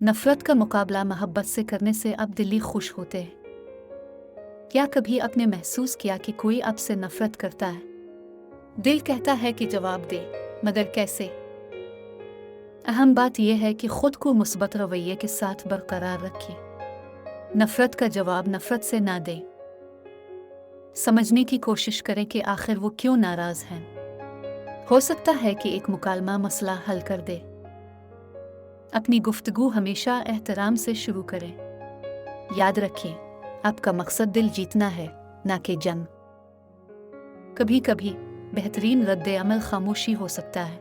नफरत का मुकाबला मोहब्बत से करने से आप दिली खुश होते हैं। क्या कभी आपने महसूस किया कि कोई आपसे नफरत करता है? दिल कहता है कि जवाब दे, मगर कैसे? अहम बात यह है कि खुद को मुस्बत रवैये के साथ बरकरार रखें। नफरत का जवाब नफरत से ना दें। समझने की कोशिश करें कि आखिर वो क्यों नाराज हैं। हो सकता है कि एक मुकालमा मसला हल कर दे। अपनी गुफ्तगू हमेशा एहतराम से शुरू करें। याद रखें, आपका मकसद दिल जीतना है, ना कि जंग। कभी कभी बेहतरीन रद्द अमल खामोशी हो सकता है।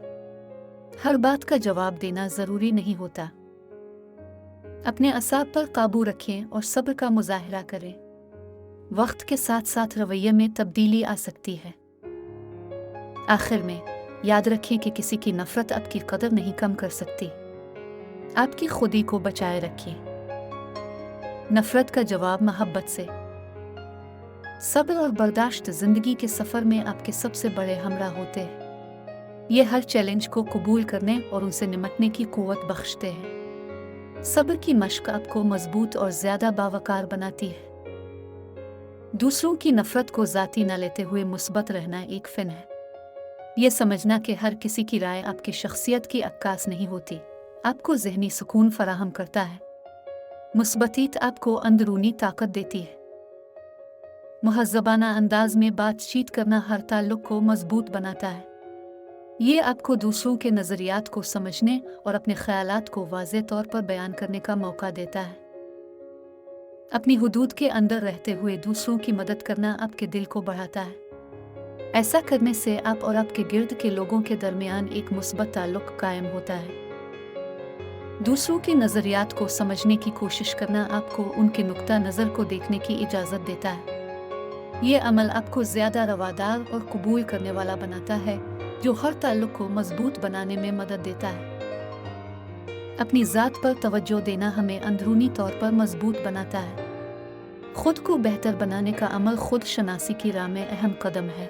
हर बात का जवाब देना जरूरी नहीं होता। अपने असाब पर काबू रखें और सब्र का मुजाहरा करें। वक्त के साथ साथ रवैये में तब्दीली आ सकती है। आखिर में याद रखें कि किसी की नफरत आपकी कदर नहीं कम कर सकती। आपकी खुदी को बचाए रखें। नफरत का जवाब मोहब्बत से। सब्र और बर्दाश्त जिंदगी के सफर में आपके सबसे बड़े हमरा होते हैं। ये हर चैलेंज को कबूल करने और उनसे निपटने की कुव्वत बख्शते हैं। सब्र की मश्क आपको मजबूत और ज्यादा बावकार बनाती है। दूसरों की नफरत को जाती न लेते हुए मुस्बत रहना एक फ़न है। ये समझना कि हर किसी की राय आपकी शख्सियत की अक्कास नहीं होती, आपको ज़हनी सुकून फराहम करता है। मुस्बतीत आपको अंदरूनी ताकत देती है। मुहज़्ज़बाना अंदाज में बातचीत करना हर ताल्लुक़ को मजबूत बनाता है। ये आपको दूसरों के नज़रियात को समझने और अपने ख़यालात को वाज़ेह तौर पर बयान करने का मौका देता है। अपनी हुदूद के अंदर रहते हुए दूसरों की मदद करना आपके दिल को बढ़ाता है। ऐसा करने से आप और आपके गिर्द के लोगों के दरमियान एक मुस्बत ताल्लुक़ कायम होता है। दूसरों के नज़रियात को समझने की कोशिश करना आपको उनके नुक्ता नज़र को देखने की इजाज़त देता है। ये अमल आपको ज़्यादा रवादार और कबूल करने वाला बनाता है, जो हर ताल्लुक़ को मजबूत बनाने में मदद देता है। अपनी ज़ात पर तवज्जो देना हमें अंदरूनी तौर पर मजबूत बनाता है। खुद को बेहतर बनाने का अमल खुद शनासी की राह में अहम कदम है।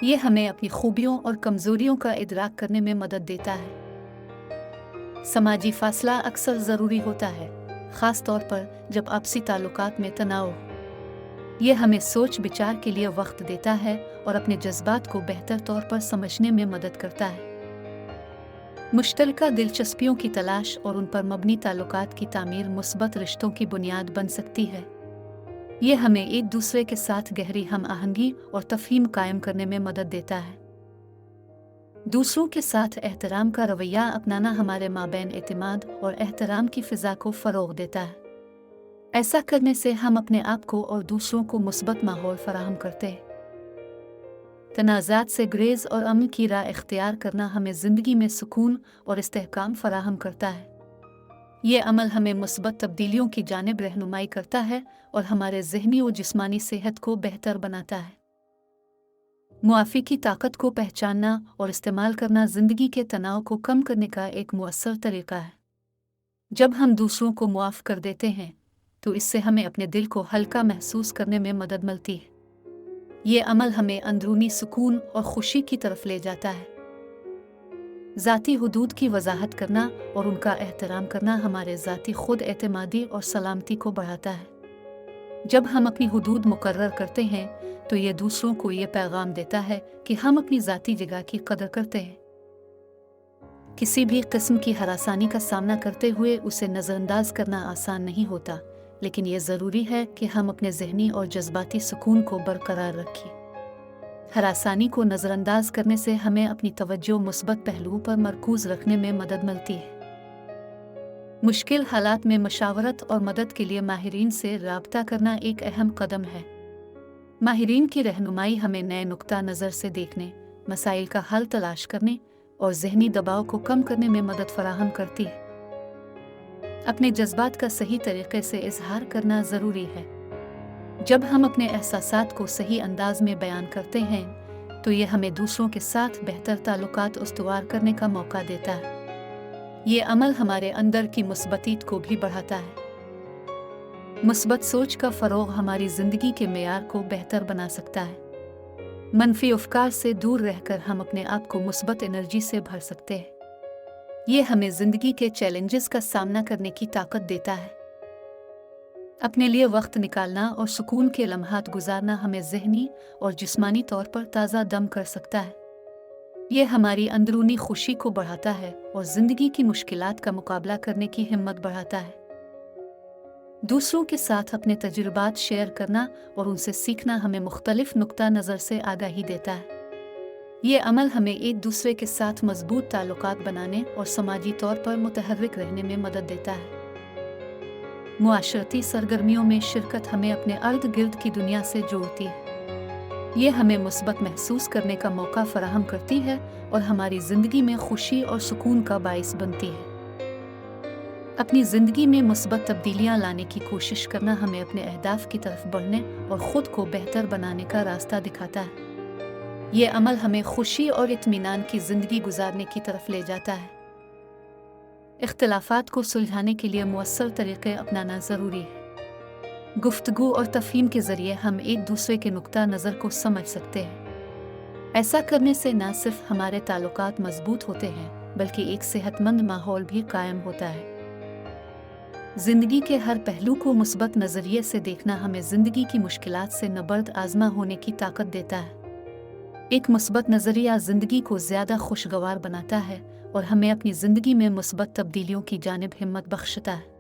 ये हमें अपनी खूबियों और कमज़ोरियों का इदराक करने में मदद देता है। समाजी फासला अक्सर ज़रूरी होता है, ख़ास तौर पर जब आपसी ताल्लुकात में तनाव हो। ये हमें सोच विचार के लिए वक्त देता है और अपने जज्बात को बेहतर तौर पर समझने में मदद करता है। मुश्तरका दिलचस्पियों की तलाश और उन पर मबनी ताल्लुकात की तामीर मुस्बत रिश्तों की बुनियाद बन सकती है। ये हमें एक दूसरे के साथ गहरी हम आहंगी और तफ़हीम कायम करने में मदद देता है। दूसरों के साथ एहतराम का रवैया अपनाना हमारे माबैन एतमाद और एहतराम की फ़िज़ा को फ़रोग़ देता है। ऐसा करने से हम अपने आप को और दूसरों को मुस्बत माहौल फराहम करते हैं। तनाज़ात से गुरेज़ और अमन की राह इख्तियार करना हमें ज़िंदगी में सुकून और इस्तेहकाम फराहम करता है। ये अमल हमें मुस्बत तब्दीलियों की जानिब रहनुमाई करता है और हमारे ज़हनी और जिस्मानी सेहत को बेहतर बनाता है। मुआफ़ी की ताकत को पहचानना और इस्तेमाल करना ज़िंदगी के तनाव को कम करने का एक मुअस्सर तरीक़ा है। जब हम दूसरों को मुआफ़ कर देते हैं, तो इससे हमें अपने दिल को हल्का महसूस करने में मदद मिलती है। ये अमल हमें अंदरूनी सुकून और खुशी की तरफ ले जाता है। ज़ाती हुदूद की वजाहत करना और उनका एहतराम करना हमारे ज़ाती खुद एतमादी और सलामती को बढ़ाता है। जब हम अपनी हुदूद मुकर्रर करते हैं, तो ये दूसरों को ये पैगाम देता है कि हम अपनी ज़ाती जगह की कदर करते हैं। किसी भी किस्म की हरासानी का सामना करते हुए उसे नज़रअंदाज करना आसान नहीं होता, लेकिन ये ज़रूरी है कि हम अपने ज़हनी और जज्बाती सुकून को बरकरार रखें। हरासानी को नज़रअंदाज करने से हमें अपनी तवज्जो मुस्बत पहलुओं पर मरकूज़ रखने में मदद मिलती है। मुश्किल हालात में मशावरत और मदद के लिए माहिरीन से राब्ता करना एक अहम कदम है। माहिरीन की रहनुमाई हमें नए नुक्ता नज़र से देखने, मसाइल का हल तलाश करने और ज़हनी दबाव को कम करने में मदद फराहम करती है। अपने जज्बात का सही तरीके से इजहार करना ज़रूरी है। जब हम अपने एहसासात को सही अंदाज में बयान करते हैं, तो ये हमें दूसरों के साथ बेहतर ताल्लुकात उस्तवार करने का मौका देता है। ये अमल हमारे अंदर की मुस्बतीत को भी बढ़ाता है। मुस्बत सोच का फ़रोग़ हमारी ज़िंदगी के मेयार को बेहतर बना सकता है। मनफी अफ़कार से दूर रहकर हम अपने आप को मुस्बत एनर्जी से भर सकते हैं। ये हमें जिंदगी के चैलेंजेस का सामना करने की ताकत देता है। अपने लिए वक्त निकालना और सुकून के लम्हात गुजारना हमें ज़हनी और जिस्मानी तौर पर ताज़ा दम कर सकता है। ये हमारी अंदरूनी खुशी को बढ़ाता है और ज़िंदगी की मुश्किलात का मुकाबला करने की हिम्मत बढ़ाता है। दूसरों के साथ अपने तजुर्बात शेयर करना और उनसे सीखना हमें मुख्तलिफ नुक्ता नज़र से आगाही देता है। ये अमल हमें एक दूसरे के साथ मजबूत ताल्लुकात बनाने और समाजी तौर पर मुतहर्रिक रहने में मदद देता है। मुआशरती सरगर्मियों में शिरकत हमें अपने अर्द गिर्द की दुनिया से जोड़ती है। ये हमें मुस्बत महसूस करने का मौका फराहम करती है और हमारी ज़िंदगी में खुशी और सुकून का बाइस बनती है। अपनी ज़िंदगी में मुस्बत तब्दीलियाँ लाने की कोशिश करना हमें अपने अहदाफ की तरफ बढ़ने और ख़ुद को बेहतर बनाने का रास्ता दिखाता है। ये अमल हमें खुशी और इत्मीनान की ज़िंदगी गुजारने की तरफ ले जाता है। इख्तिलाफ़ात को सुलझाने के लिए मुअस्सर तरीक़े अपनाना ज़रूरी है। गुफ्तगू और तफ़हीम के ज़रिए हम एक दूसरे के नुक्ता नज़र को समझ सकते हैं। ऐसा करने से न सिर्फ हमारे ताल्लुकात मजबूत होते हैं बल्कि एक सेहतमंद माहौल भी कायम होता है। ज़िंदगी के हर पहलू को मुस्बत नज़रिए से देखना हमें ज़िंदगी की मुश्किलात से नबर्द आज़मा होने की ताकत देता है। एक मुस्बत नज़रिया ज़िंदगी को ज़्यादा खुशगवार बनाता है और हमें अपनी ज़िंदगी में मुस्बत तब्दीलियों की जानिब हिम्मत बख्शता है।